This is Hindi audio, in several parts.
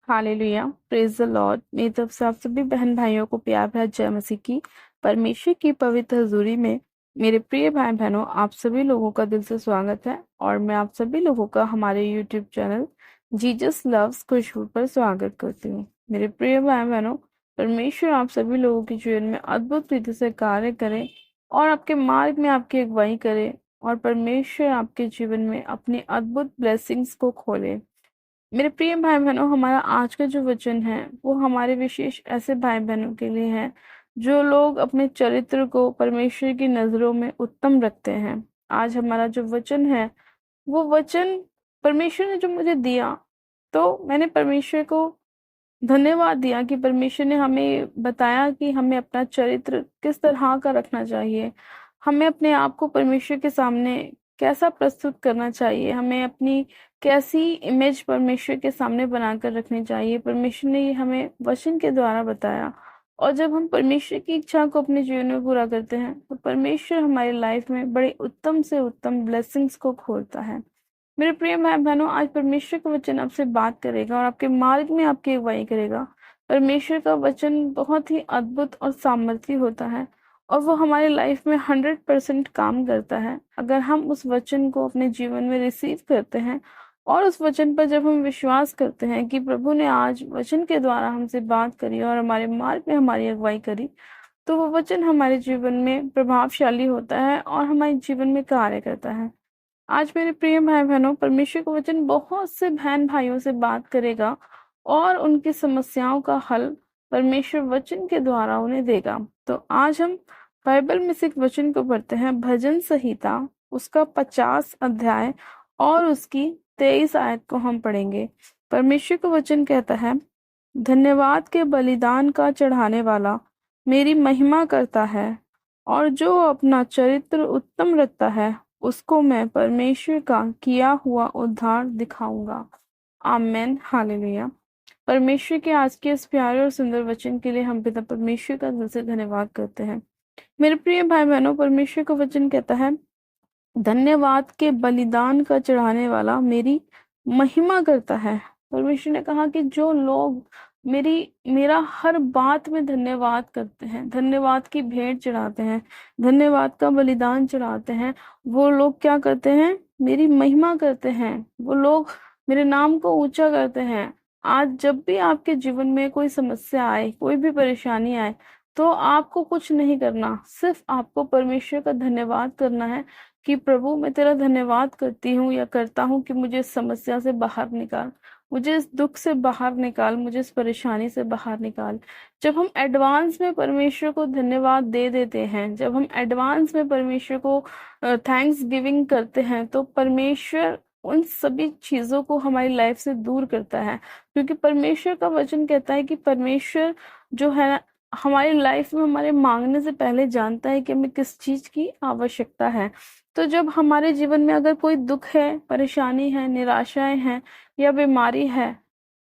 Hallelujah, praise the Lord. मेरी तरफ से आप सभी बहन भाइयों को प्यार भरा जय मसीह की। परमेश्वर की पवित्र हजूरी में मेरे प्रिय भाई बहनों, आप सभी लोगों का दिल से स्वागत है और मैं आप सभी लोगों का हमारे यूट्यूब चैनल जीसस लव्स खुशबू पर स्वागत करती हूँ। मेरे प्रिय भाई बहनों, परमेश्वर आप सभी लोगों के जीवन में अद्भुत रीति से कार्य करे और आपके मार्ग में आपकी अगुवाई करे और परमेश्वर आपके जीवन में अपनी अद्भुत ब्लेसिंग्स को खोले। मेरे प्रिय भाई बहनों, हमारा आज का जो वचन है वो हमारे विशेष ऐसे भाई बहनों के लिए है जो लोग अपने चरित्र को परमेश्वर की नजरों में उत्तम रखते हैं। आज हमारा जो वचन है वो वचन परमेश्वर ने जो मुझे दिया, तो मैंने परमेश्वर को धन्यवाद दिया कि परमेश्वर ने हमें बताया कि हमें अपना चरित्र किस तरह का रखना चाहिए, हमें अपने आप को परमेश्वर के सामने कैसा प्रस्तुत करना चाहिए, हमें अपनी कैसी इमेज परमेश्वर के सामने बनाकर रखनी चाहिए। परमेश्वर ने ये हमें वचन के द्वारा बताया और जब हम परमेश्वर की इच्छा को अपने जीवन में पूरा करते हैं तो परमेश्वर हमारी लाइफ में बड़े उत्तम से उत्तम ब्लेसिंग्स को खोलता है। मेरे प्रिय भाई बहनों, आज परमेश्वर का वचन आपसे बात करेगा और आपके मार्ग में आपकी अगुवाई करेगा। परमेश्वर का वचन बहुत ही अद्भुत और सामर्थी होता है और वो हमारी लाइफ में 100% काम करता है अगर हम उस वचन को अपने जीवन में रिसीव करते हैं और उस वचन पर जब हम विश्वास करते हैं कि प्रभु ने आज वचन के द्वारा हमसे बात करी और हमारे मार्ग में हमारी अगुवाई करी, तो वो वचन हमारे जीवन में प्रभावशाली होता है और हमारे जीवन में कार्य करता है। आज मेरे प्रिय भाई बहनों, परमेश्वर का वचन बहुत से बहन भाइयों से बात करेगा और उनकी समस्याओं का हल परमेश्वर वचन के द्वारा उन्हें देगा। तो आज हम बाइबल में से एक वचन को पढ़ते हैं, भजन संहिता उसका 50 अध्याय और उसकी 23 आयत को हम पढ़ेंगे। परमेश्वर का वचन कहता है, धन्यवाद के बलिदान का चढ़ाने वाला मेरी महिमा करता है और जो अपना चरित्र उत्तम रखता है उसको मैं परमेश्वर का किया हुआ उद्धार दिखाऊंगा। आमेन, हालेलुया। परमेश्वर के आज के इस प्यारे और सुंदर वचन के लिए हम पिता परमेश्वर का दिल से धन्यवाद करते हैं। मेरे प्रिय भाई बहनों, परमेश्वर का वचन कहता है, धन्यवाद के बलिदान का चढ़ाने वाला मेरी महिमा करता है। परमेश्वर ने कहा कि जो लोग मेरा हर बात में धन्यवाद करते हैं, धन्यवाद की भेंट चढ़ाते हैं, धन्यवाद का बलिदान चढ़ाते हैं, वो लोग क्या करते हैं? मेरी महिमा करते हैं। वो लोग मेरे नाम को ऊंचा करते हैं। आज जब भी आपके जीवन में कोई समस्या आए, कोई भी परेशानी आए, तो आपको कुछ नहीं करना, सिर्फ आपको परमेश्वर का धन्यवाद करना है कि प्रभु मैं तेरा धन्यवाद करती हूँ या करता हूँ कि मुझे इस समस्या से बाहर निकाल, मुझे इस दुख से बाहर निकाल, मुझे इस परेशानी से बाहर निकाल। जब हम एडवांस में परमेश्वर को धन्यवाद दे देते हैं, जब हम एडवांस में परमेश्वर को थैंक्स गिविंग करते हैं, तो परमेश्वर उन सभी चीजों को हमारी लाइफ से दूर करता है। क्योंकि परमेश्वर का वचन कहता है कि परमेश्वर जो है हमारी लाइफ में हमारे मांगने से पहले जानता है कि हमें किस चीज की आवश्यकता है। तो जब हमारे जीवन में अगर कोई दुख है, परेशानी है, निराशाएं हैं या बीमारी है,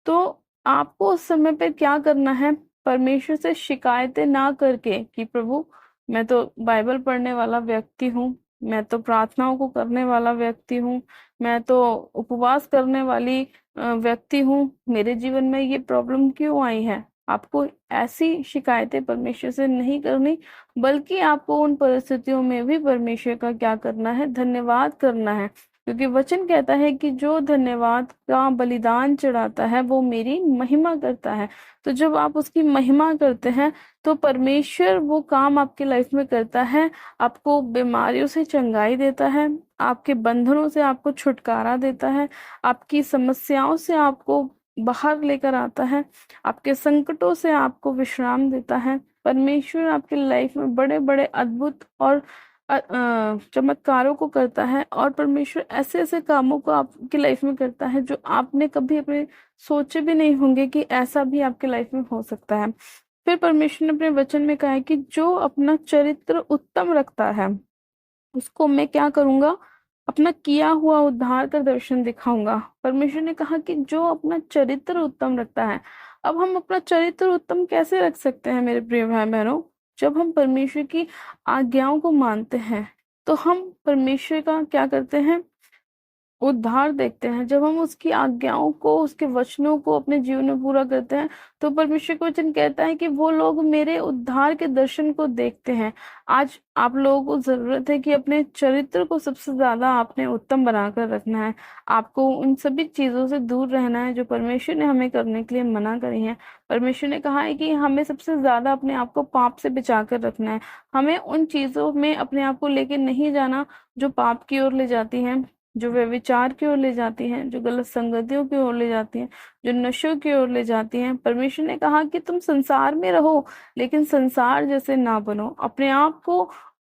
तो आपको उस समय पे क्या करना है? परमेश्वर से शिकायतें ना करके कि प्रभु मैं तो बाइबल पढ़ने वाला व्यक्ति हूँ, मैं तो प्रार्थनाओं को करने वाला व्यक्ति हूँ, मैं तो उपवास करने वाली व्यक्ति हूँ, मेरे जीवन में ये प्रॉब्लम क्यों आई है? आपको ऐसी शिकायतें परमेश्वर से नहीं करनी, बल्कि आपको उन परिस्थितियों में भी परमेश्वर का क्या करना है? धन्यवाद करना है। क्योंकि वचन कहता है कि जो धन्यवाद का बलिदान चढ़ाता है वो मेरी महिमा करता है। तो जब आप उसकी महिमा करते हैं तो परमेश्वर वो काम आपकी लाइफ में करता है, आपको बीमारियों से चंगाई देता है, आपके बंधनों से आपको छुटकारा देता है, आपकी समस्याओं से आपको बाहर लेकर आता है, आपके संकटों से आपको विश्राम देता है। परमेश्वर आपकी लाइफ में बड़े बड़े अद्भुत और चमत्कारों को करता है और परमेश्वर ऐसे ऐसे कामों को आपकी लाइफ में करता है जो आपने कभी अपने सोचे भी नहीं होंगे कि ऐसा भी आपके लाइफ में हो सकता है। फिर परमेश्वर ने अपने वचन में कहा है कि जो अपना चरित्र उत्तम रखता है उसको मैं क्या करूंगा? अपना किया हुआ उद्धार का दर्शन दिखाऊंगा। परमेश्वर ने कहा कि जो अपना चरित्र उत्तम रखता है। अब हम अपना चरित्र उत्तम कैसे रख सकते हैं मेरे प्रिय भाई बहनों? जब हम परमेश्वर की आज्ञाओं को मानते हैं तो हम परमेश्वर का क्या करते हैं? उद्धार देखते हैं, जब हम उसकी आज्ञाओं को, उसके वचनों को अपने जीवन में पूरा करते हैं, तो परमेश्वर का वचन कहता है कि वो लोग मेरे उद्धार के दर्शन को देखते हैं। आज आप लोगों को जरूरत है कि अपने चरित्र को सबसे ज्यादा आपने उत्तम बनाकर रखना है। आपको उन सभी चीजों से दूर रहना है जो परमेश्वर ने हमें करने के लिए मना करी है। परमेश्वर ने कहा है कि हमें सबसे ज्यादा अपने आप को पाप से बचा कर रखना है। हमें उन चीजों में अपने आप को लेके नहीं जाना जो पाप की ओर ले जाती हैं, जो व्यभिचार की ओर ले जाती हैं, जो गलत संगतियों की ओर ले जाती हैं, जो नशों की ओर ले जाती हैं। परमेश्वर ने कहा कि तुम संसार में रहो, लेकिन संसार जैसे ना बनो। अपने आप को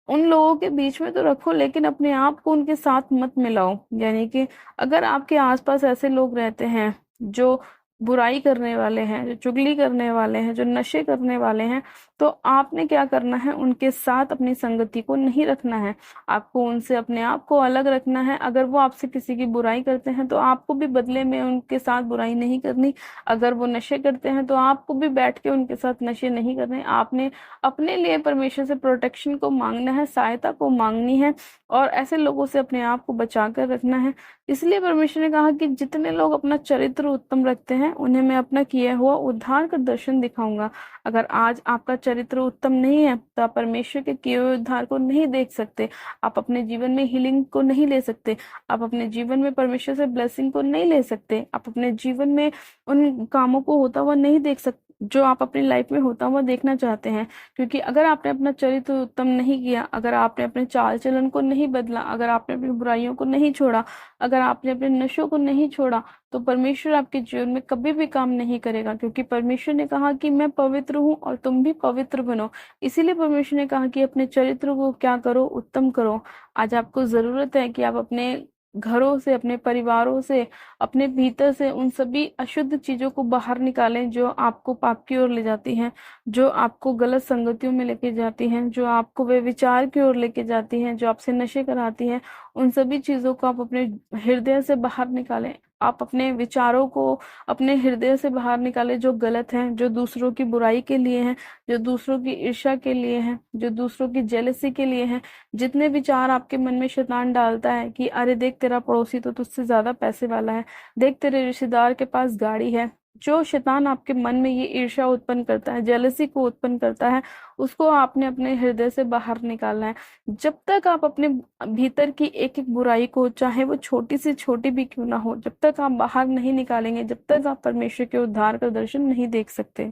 उन लोगों के बीच में तो रखो, लेकिन अपने आप को उनके साथ मत मिलाओ। यानी कि अगर आपके आसपास ऐसे लोग रहते हैं जो बुराई करने वाले हैं, जो चुगली करने वाले हैं, जो नशे करने वाले हैं, तो आपने क्या करना है? उनके साथ अपनी संगति को नहीं रखना है। आपको उनसे अपने आप को अलग रखना है। अगर वो आपसे किसी की बुराई करते हैं तो आपको भी बदले में उनके साथ बुराई नहीं करनी। अगर वो नशे करते हैं तो आपको भी बैठ के उनके साथ नशे नहीं करने। आपने अपने लिए परमेश्वर से प्रोटेक्शन को मांगना है, सहायता को मांगनी है, और ऐसे लोगों से अपने आप को बचा कर रखना है। इसलिए परमेश्वर ने कहा कि जितने लोग अपना चरित्र उत्तम रखते हैं उन्हें मैं अपना किया हुआ उद्धार का दर्शन दिखाऊंगा। अगर आज आपका चरित्र उत्तम नहीं है तो आप परमेश्वर के किए हुए उद्धार को नहीं देख सकते। आप अपने जीवन में हीलिंग को नहीं ले सकते। आप अपने जीवन में परमेश्वर से ब्लेसिंग को नहीं ले सकते। आप अपने जीवन में उन कामों को होता हुआ नहीं देख सकते जो आप अपनी लाइफ में होता हुआ देखना चाहते हैं। क्योंकि अगर आपने अपना चरित्र उत्तम नहीं किया, अगर आपने अपने चाल चलन को नहीं बदला, अगर आपने अपनी बुराइयों को नहीं छोड़ा, अगर आपने अपने नशों को नहीं छोड़ा, तो परमेश्वर आपके जीवन में कभी भी काम नहीं करेगा। क्योंकि परमेश्वर ने कहा कि मैं पवित्र हूँ और तुम भी पवित्र बनो। इसीलिए परमेश्वर ने कहा कि अपने चरित्र को क्या करो? उत्तम करो। आज आपको जरूरत है कि आप अपने घरों से, अपने परिवारों से, अपने भीतर से उन सभी अशुद्ध चीजों को बाहर निकालें जो आपको पाप की ओर ले जाती हैं, जो आपको गलत संगतियों में लेके जाती हैं, जो आपको वे विचार की ओर लेके जाती हैं, जो आपसे नशे कराती हैं। उन सभी चीजों को आप अपने हृदय से बाहर निकालें। आप अपने विचारों को अपने हृदय से बाहर निकालें जो गलत हैं, जो दूसरों की बुराई के लिए हैं, जो दूसरों की ईर्ष्या के लिए हैं, जो दूसरों की जेलसी के लिए हैं। जितने विचार आपके मन में शैतान डालता है कि अरे देख तेरा पड़ोसी तो तुझसे ज्यादा पैसे वाला है, देख तेरे रिश्तेदार के पास गाड़ी है, जो शैतान आपके मन में ये ईर्ष्या उत्पन्न करता है, जेलसी को उत्पन्न करता है, उसको आपने अपने हृदय से बाहर निकालना है। जब तक आप अपने भीतर की एक एक बुराई को, चाहे वो छोटी से छोटी भी क्यों ना हो, जब तक आप बाहर नहीं निकालेंगे, जब तक आप परमेश्वर के उद्धार का दर्शन नहीं देख सकते।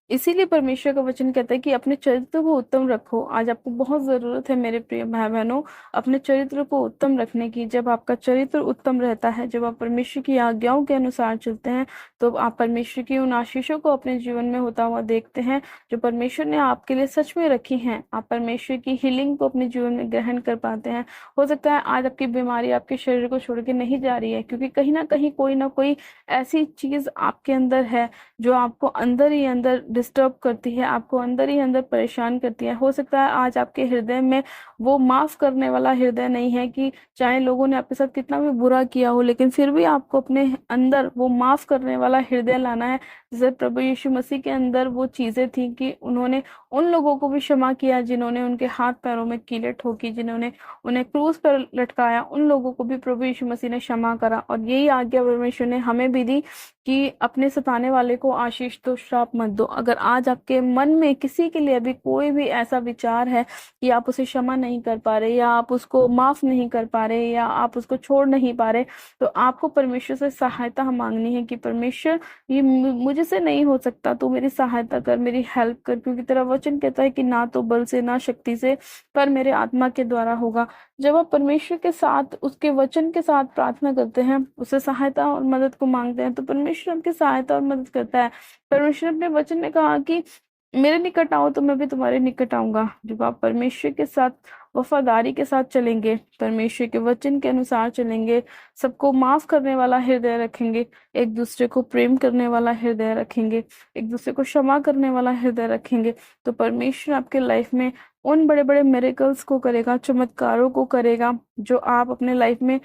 इसीलिए परमेश्वर का वचन कहता है कि अपने चरित्र को उत्तम रखो। आज आपको बहुत जरूरत है मेरे प्रिय भाई बहनों, अपने चरित्र को उत्तम रखने की। जब आपका चरित्र उत्तम रहता है, जब आप परमेश्वर की आज्ञाओं के अनुसार चलते हैं, तो आप परमेश्वर की उन आशीषों को अपने जीवन में होता हुआ देखते हैं जो परमेश्वर ने आपके लिए सच में रखी हैं। आप परमेश्वर की हीलिंग को अपने जीवन में ग्रहण कर पाते हैं। हो सकता है आज आपकी बीमारी आपके शरीर को छोड़ के नहीं जा रही है, क्योंकि कहीं ना कहीं कोई ना कोई ऐसी चीज आपके अंदर है जो आपको अंदर ही अंदर डिस्टर्ब करती है, आपको अंदर ही अंदर परेशान करती है। हो सकता है आज आपके हृदय में वो माफ करने वाला हृदय नहीं है, कि चाहे लोगों ने आपके साथ कितना भी बुरा किया हो, लेकिन फिर भी आपको अपने अंदर वो माफ करने वाला हृदय लाना है। जैसे प्रभु यीशु मसीह के अंदर वो चीजें थी कि उन्होंने उन लोगों को भी क्षमा किया जिन्होंने उनके हाथ पैरों में कीलें ठोकी, जिन्होंने उन्हें क्रूस पर लटकाया, उन लोगों को भी प्रभु यीशु मसीह ने क्षमा करा। और यही आज्ञा परमेश्वर ने हमें भी दी कि अपने सताने वाले को आशीष दो, श्राप मत दो। अगर आज आपके मन में किसी के लिए भी कोई भी ऐसा विचार है कि आप उसे क्षमा नहीं कर पा रहे, या आप उसको माफ नहीं कर पा रहे, या आप उसको छोड़ नहीं पा रहे, तो आपको परमेश्वर से सहायता मांगनी है कि परमेश्वर ये मुझे से नहीं हो सकता, तो मेरी सहायता कर, मेरी हेल्प कर। क्योंकि तेरा वचन कहता है कि ना तो बल से ना शक्ति से, पर मेरे आत्मा के द्वारा होगा। जब आप परमेश्वर के साथ, उसके वचन के साथ प्रार्थना करते हैं, उससे सहायता और मदद को मांगते हैं, तो परमेश्वर आपकी सहायता और मदद करता है। परमेश्वर अपने वचन में कहा कि मेरे निकट आओ तो मैं भी तुम्हारे निकट आऊंगा। जब आप परमेश्वर के साथ वफादारी के साथ चलेंगे, परमेश्वर के वचन के अनुसार चलेंगे, सबको माफ करने वाला हृदय रखेंगे, एक दूसरे को प्रेम करने वाला हृदय रखेंगे, एक दूसरे को क्षमा करने वाला हृदय रखेंगे, तो परमेश्वर आपके लाइफ में उन बड़े बड़े मिरेकल्स को करेगा, चमत्कारों को करेगा जो आप अपने लाइफ में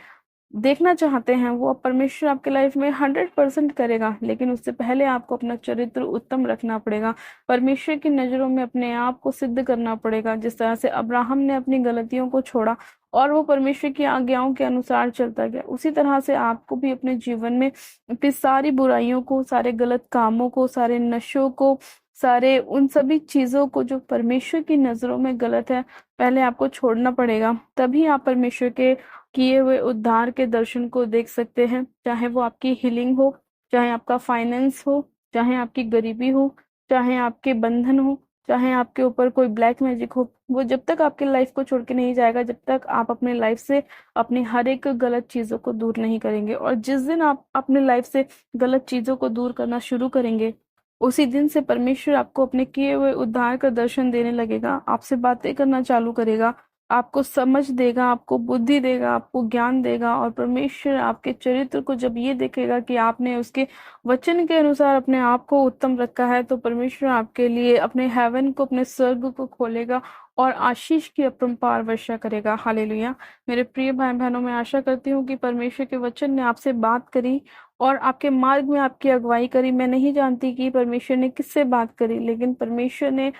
देखना चाहते हैं। वो परमेश्वर आपके लाइफ में 100% करेगा। लेकिन उससे पहले आपको अपना चरित्र उत्तम रखना पड़ेगा, परमेश्वर की नजरों में अपने आप को सिद्ध करना पड़ेगा। जिस तरह से अब्राहम ने अपनी गलतियों को छोड़ा और वो परमेश्वर की आज्ञाओं के अनुसार चलता गया, उसी तरह से आपको भी अपने जीवन में अपनी सारी बुराइयों को, सारे गलत कामों को, सारे नशों को, सारे उन सभी चीजों को जो परमेश्वर की नजरों में गलत है, पहले आपको छोड़ना पड़ेगा। तभी आप परमेश्वर के किए हुए उद्धार के दर्शन को देख सकते हैं। चाहे वो आपकी हीलिंग हो, चाहे आपका फाइनेंस हो, चाहे आपकी गरीबी हो, चाहे आपके बंधन हो, चाहे आपके ऊपर कोई ब्लैक मैजिक हो, वो जब तक आपकी लाइफ को छोड़ के नहीं जाएगा, जब तक आप अपने लाइफ से अपनी हर एक गलत चीजों को दूर नहीं करेंगे। और जिस दिन आप अपने लाइफ से गलत चीजों को दूर करना शुरू करेंगे, उसी दिन से परमेश्वर आपको अपने किए हुए उद्धार का दर्शन देने लगेगा, आपसे बातें करना चालू करेगा, आपको समझ देगा, आपको बुद्धि देगा, आपको ज्ञान देगा। और परमेश्वर आपके चरित्र को जब ये देखेगा कि आपने उसके वचन के अनुसार अपने आप को उत्तम रखा है, तो परमेश्वर आपके लिए अपने हेवन को, अपने स्वर्ग को खोलेगा और आशीष की अपरंपार वर्षा करेगा। हालेलुया। मेरे प्रिय भाई बहनों, मैं आशा करती हूँ कि परमेश्वर के वचन ने आपसे बात करी और आपके मार्ग में आपकी अगुवाई करी। मैं नहीं जानती कि परमेश्वर ने किससे बात करी, लेकिन परमेश्वर ने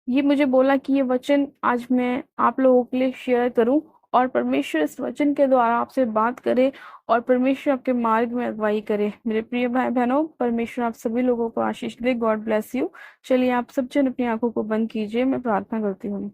ये मुझे बोला कि ये वचन आज मैं आप लोगों के लिए शेयर करूं, और परमेश्वर इस वचन के द्वारा आपसे बात करे और परमेश्वर आपके मार्ग में अगुवाई करे। मेरे प्रिय भाई बहनों, परमेश्वर आप सभी लोगों को आशीष दे। God bless you. चलिए आप सब जन अपनी आंखों को बंद कीजिए, मैं प्रार्थना करती हूँ।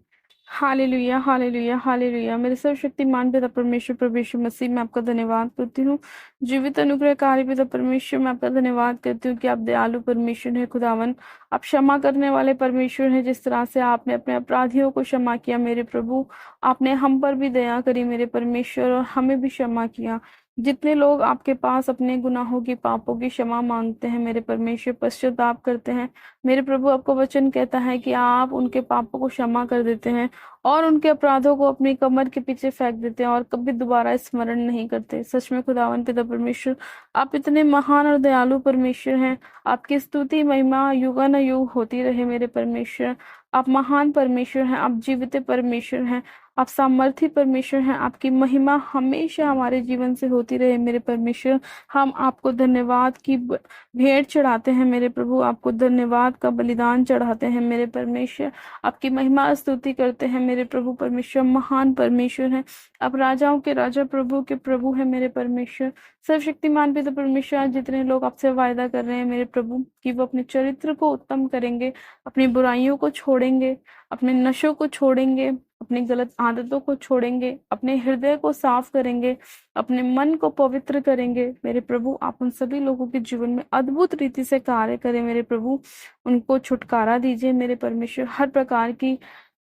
Hallelujah, hallelujah, hallelujah. मेरे सर्वशक्तिमान पिता परमेश्वर प्रभु यीशु मसीह, मैं आपका धन्यवाद करती हूँ। जीवित अनुग्रहकारी पिता परमेश्वर, मैं आपका धन्यवाद करती हूँ कि आप दयालु परमेश्वर है खुदावन। आप क्षमा करने वाले परमेश्वर हैं। जिस तरह से आपने अपने अपराधियों को क्षमा किया मेरे प्रभु, आपने हम पर भी दया करी मेरे परमेश्वर, और हमें भी क्षमा किया। जितने लोग आपके पास अपने गुनाहों की, पापों की क्षमा मांगते हैं मेरे परमेश्वर, पश्चाताप करते हैं मेरे प्रभु, आपका वचन कहता है कि आप उनके पापों को क्षमा कर देते हैं और उनके अपराधों को अपनी कमर के पीछे फेंक देते हैं और कभी दोबारा स्मरण नहीं करते। सच में खुदावन पिता परमेश्वर, आप इतने महान और दयालु परमेश्वर हैं। आपकी स्तुति महिमा युगानुयुग होती रहे मेरे परमेश्वर। आप महान परमेश्वर हैं, आप जीवित परमेश्वर हैं, आप सामर्थी परमेश्वर हैं। आपकी महिमा हमेशा हमारे जीवन से होती रहे मेरे परमेश्वर। हम आपको धन्यवाद की भेंट चढ़ाते हैं मेरे प्रभु, आपको धन्यवाद का बलिदान चढ़ाते हैं मेरे परमेश्वर। आपकी महिमा स्तुति करते हैं मेरे प्रभु परमेश्वर। महान परमेश्वर हैं आप, राजाओं के राजा, प्रभु के प्रभु है मेरे परमेश्वर। सर्वशक्तिमान पिता परमेश्वर, आज जितने लोग आपसे वायदा कर रहे हैं मेरे प्रभु कि वो अपने चरित्र को उत्तम करेंगे, अपनी बुराइयों को छोड़ेंगे, अपने नशों को छोड़ेंगे, अपनी गलत आदतों को छोड़ेंगे, अपने हृदय को साफ करेंगे, अपने मन को पवित्र करेंगे मेरे प्रभु, आप उन सभी लोगों के जीवन में अद्भुत रीति से कार्य करें मेरे प्रभु। उनको छुटकारा दीजिए मेरे परमेश्वर, हर प्रकार की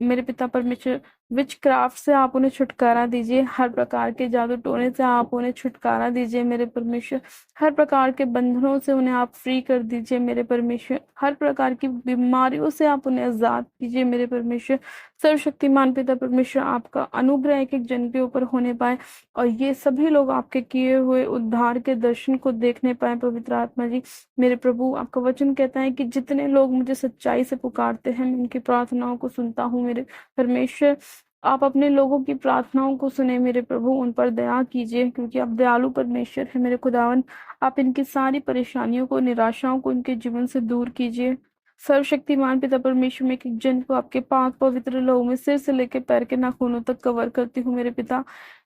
मेरे पिता परमेश्वर विच क्राफ्ट से आप उन्हें छुटकारा दीजिए, हर प्रकार के जादू टोने से आप उन्हें छुटकारा दीजिए मेरे परमेश्वर। हर प्रकार के बंधनों से उन्हें आप फ्री कर दीजिए मेरे परमेश्वर। हर प्रकार की बीमारियों से आप उन्हें आजाद कीजिए मेरे परमेश्वर। सर्वशक्तिमान पिता परमेश्वर, आपका अनुग्रह एक एक जन के ऊपर होने पाए और ये सभी लोग आपके किए हुए उद्धार के दर्शन को देखने पाए। पवित्र आत्मा जी, मेरे प्रभु, आपका वचन कहता है कि जितने लोग मुझे सच्चाई से पुकारते हैं मैं उनकी प्रार्थनाओं को सुनता हूँ मेरे परमेश्वर। आप अपने लोगों की प्रार्थनाओं को सुने मेरे प्रभु, उन पर दया कीजिए क्योंकि आप दयालु परमेश्वर है मेरे खुदावन। आप इनकी सारी परेशानियों को, निराशाओं को इनके जीवन से दूर कीजिए। सर्वशक्तिमान पिता परमेश्वर, में एक एक जन को आपके पाक पवित्र लहू में सिर से लेकर पैर के नाखूनों तक कवर करती हूँ मेरे पिता।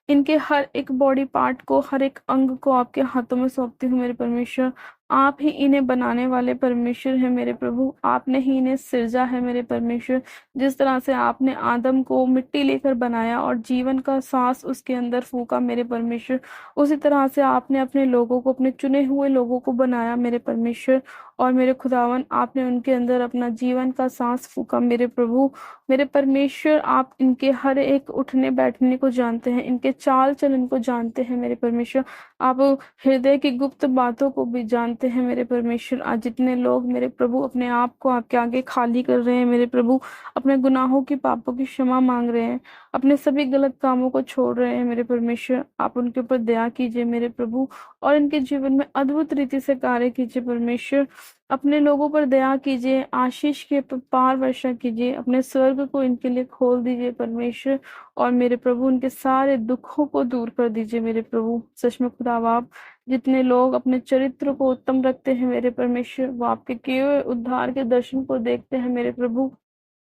इनके हर एक बॉडी पार्ट को, हर एक अंग को आपके हाथों में सौंपती हूँ मेरे परमेश्वर। आप ही इन्हें बनाने वाले परमेश्वर है मेरे प्रभु, आपने ही इन्हें सिरजा है मेरे परमेश्वर। जिस तरह से आपने आदम को मिट्टी लेकर बनाया और जीवन का सांस उसके अंदर फूका मेरे परमेश्वर, उसी तरह से आपने अपने लोगों को, अपने चुने हुए लोगों को बनाया मेरे परमेश्वर। और मेरे खुदावन, आपने उनके अंदर अपना जीवन का सांस फूका मेरे प्रभु। मेरे परमेश्वर, आप इनके हर एक उठने बैठने को जानते हैं, इनके चाल चलन को जानते हैं मेरे परमेश्वर। आप हृदय की गुप्त बातों को भी जानते हैं मेरे परमेश्वर। आज जितने लोग मेरे प्रभु अपने आप को आपके आगे खाली कर रहे हैं मेरे प्रभु, अपने गुनाहों की, पापों की क्षमा मांग रहे हैं, अपने सभी गलत कामों को छोड़ रहे हैं मेरे परमेश्वर, आप उनके ऊपर दया कीजिए मेरे प्रभु और इनके जीवन में अद्भुत रीति से कार्य कीजिए परमेश्वर। अपने लोगों पर दया कीजिए, आशीष के पार वर्षा कीजिए, अपने स्वर्ग को इनके लिए खोल दीजिए परमेश्वर। और मेरे प्रभु, उनके सारे दुखों को दूर कर दीजिए मेरे प्रभु। सच में खुदा, आप जितने लोग अपने चरित्र को उत्तम रखते हैं मेरे परमेश्वर, वो आपके किए हुए उद्धार के दर्शन को देखते हैं मेरे प्रभु।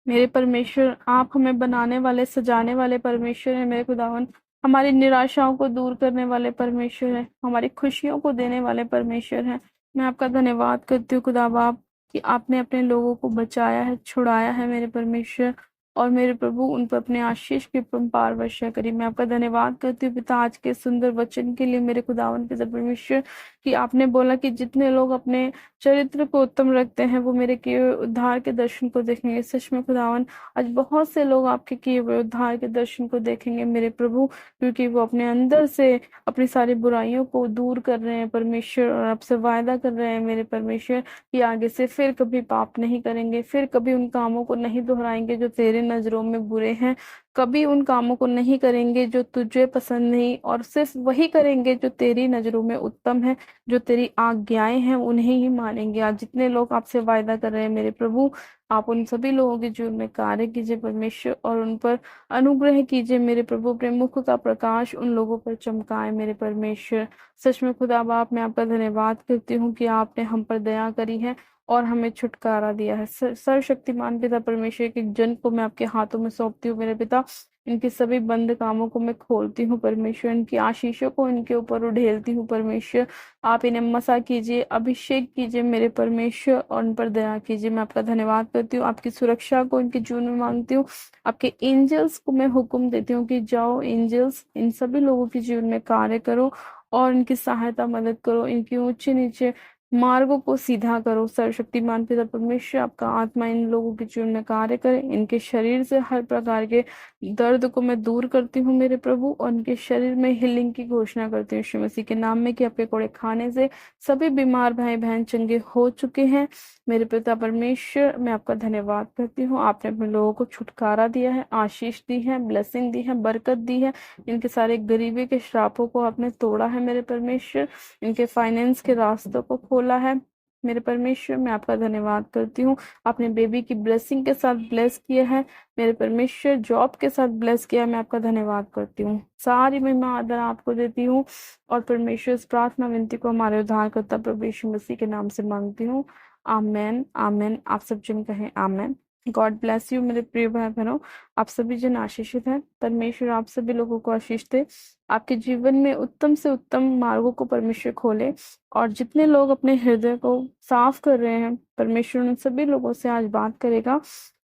मेरे परमेश्वर, आप हमें बनाने वाले, सजाने वाले परमेश्वर हैं मेरे खुदावन। हमारी निराशाओं को दूर करने वाले परमेश्वर है, हमारी खुशियों को देने वाले परमेश्वर है। मैं आपका धन्यवाद करती हूँ खुदा बाप कि आपने अपने लोगों को बचाया है, छुड़ाया है मेरे परमेश्वर। और मेरे प्रभु उन पर अपने आशीष की परम्पार वर्षा करी। मैं आपका धन्यवाद करती हूँ पिता आज के सुंदर वचन के लिए मेरे खुदावन पिता परमेश्वर, कि आपने बोला कि जितने लोग अपने चरित्र को उत्तम रखते हैं वो मेरे किए हुए उद्धार के दर्शन को देखेंगे। सच में खुदावन, आज बहुत से लोग आपके किए हुए उद्धार के दर्शन को देखेंगे मेरे प्रभु, क्योंकि वो अपने अंदर से अपनी सारी बुराइयों को दूर कर रहे हैं परमेश्वर, और आपसे वायदा कर रहे हैं मेरे परमेश्वर कि आगे से फिर कभी पाप नहीं करेंगे, फिर कभी उन कामों को नहीं दोहराएंगे जो तेरे नजरों में बुरे हैं, कभी उन कामों को नहीं करेंगे जो तुझे पसंद नहीं, और सिर्फ वही करेंगे जो तेरी नजरों में उत्तम है, जो तेरी आज्ञाएं हैं उन्हें ही मानेंगे। आज जितने लोग आपसे वायदा कर रहे हैं मेरे प्रभु, आप उन सभी लोगों के जीवन में कार्य कीजिए परमेश्वर, और उन पर अनुग्रह कीजिए मेरे प्रभु। अपने मुख का प्रकाश उन लोगों पर चमकाए मेरे परमेश्वर। सच में खुदा बाप, मैं आपका धन्यवाद करती हूँ कि आपने हम पर दया करी है और हमें छुटकारा दिया है। सर्वशक्तिमान पिता परमेश्वर के जन को मैं आपके हाथों में सौंपती हूँ मेरे पिता। इनके सभी बंद कामों को मैं खोलती हूँ परमेश्वर, इनकी आशीषों को इनके ऊपर उड़ेलती हूँ परमेश्वर। आप इन्हें मसा कीजिए, अभिषेक कीजिए मेरे परमेश्वर, और उन पर दया कीजिए। मैं आपका धन्यवाद करती हूँ, आपकी सुरक्षा को इनके जीवन में मांगती हूँ। आपके एंजल्स को मैं हुक्म देती हूँ कि जाओ एंजल्स, इन सभी लोगों के जीवन में कार्य करो और इनकी सहायता मदद करो, इनकी ऊंचे नीचे मार्गों को सीधा करो। सर्वशक्तिमान पिता परमेश्वर, आपका आत्मा इन लोगों के जीवन में कार्य करे। इनके शरीर से हर प्रकार के दर्द को मैं दूर करती हूँ मेरे प्रभु, और इनके शरीर में हीलिंग की घोषणा करती हूँ यीशु मसीह के नाम में, कि आपके कोड़े खाने से सभी बीमार भाई बहन चंगे हो चुके हैं मेरे पिता परमेश्वर। मैं आपका धन्यवाद करती हूँ, आपने अपने लोगों को छुटकारा दिया है, आशीष दी है, ब्लेसिंग दी है, बरकत दी है। इनके सारे गरीबी के श्रापों को आपने तोड़ा है मेरे परमेश्वर, इनके फाइनेंस के रास्तों को खोला है मेरे परमेश्वर। मैं आपका धन्यवाद करती हूँ, आपने बेबी की ब्लेसिंग के साथ ब्लेस किया है मेरे परमेश्वर, जॉब के साथ ब्लेस किया है। मैं आपका धन्यवाद करती हूँ, सारी महिमा आदर आपको देती हूँ, और परमेश्वर इस प्रार्थना विनती को हमारे उद्धारकर्ता प्रभु यीशु मसीह के नाम से मांगती हूँ। आमेन आमेन। आप सब जन कहें आमेन। गॉड ब्लेस यू मेरे प्रिय भाई बहनों, आप सभी जन आशीषित हैं। परमेश्वर आप सभी लोगों को आशीष दे, आपके जीवन में उत्तम से उत्तम मार्गों को परमेश्वर खोले, और जितने लोग अपने हृदय को साफ कर रहे हैं परमेश्वर उन सभी लोगों से आज बात करेगा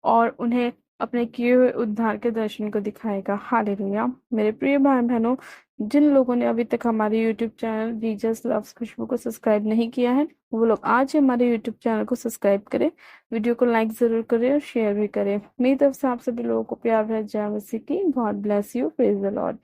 और उन्हें अपने किए हुए उद्धार के दर्शन को दिखाएगा। हालेलुया। मेरे प्रिय भाई बहनों, जिन लोगों ने अभी तक हमारे YouTube चैनल जीसस लव्स खुशबू को सब्सक्राइब नहीं किया है, वो लोग आज ही हमारे YouTube चैनल को सब्सक्राइब करें, वीडियो को लाइक जरूर करें और शेयर भी करें। मेरी तरफ से आप सभी लोगों को प्यार भरा जय मसीह की। God bless you, praise the Lord.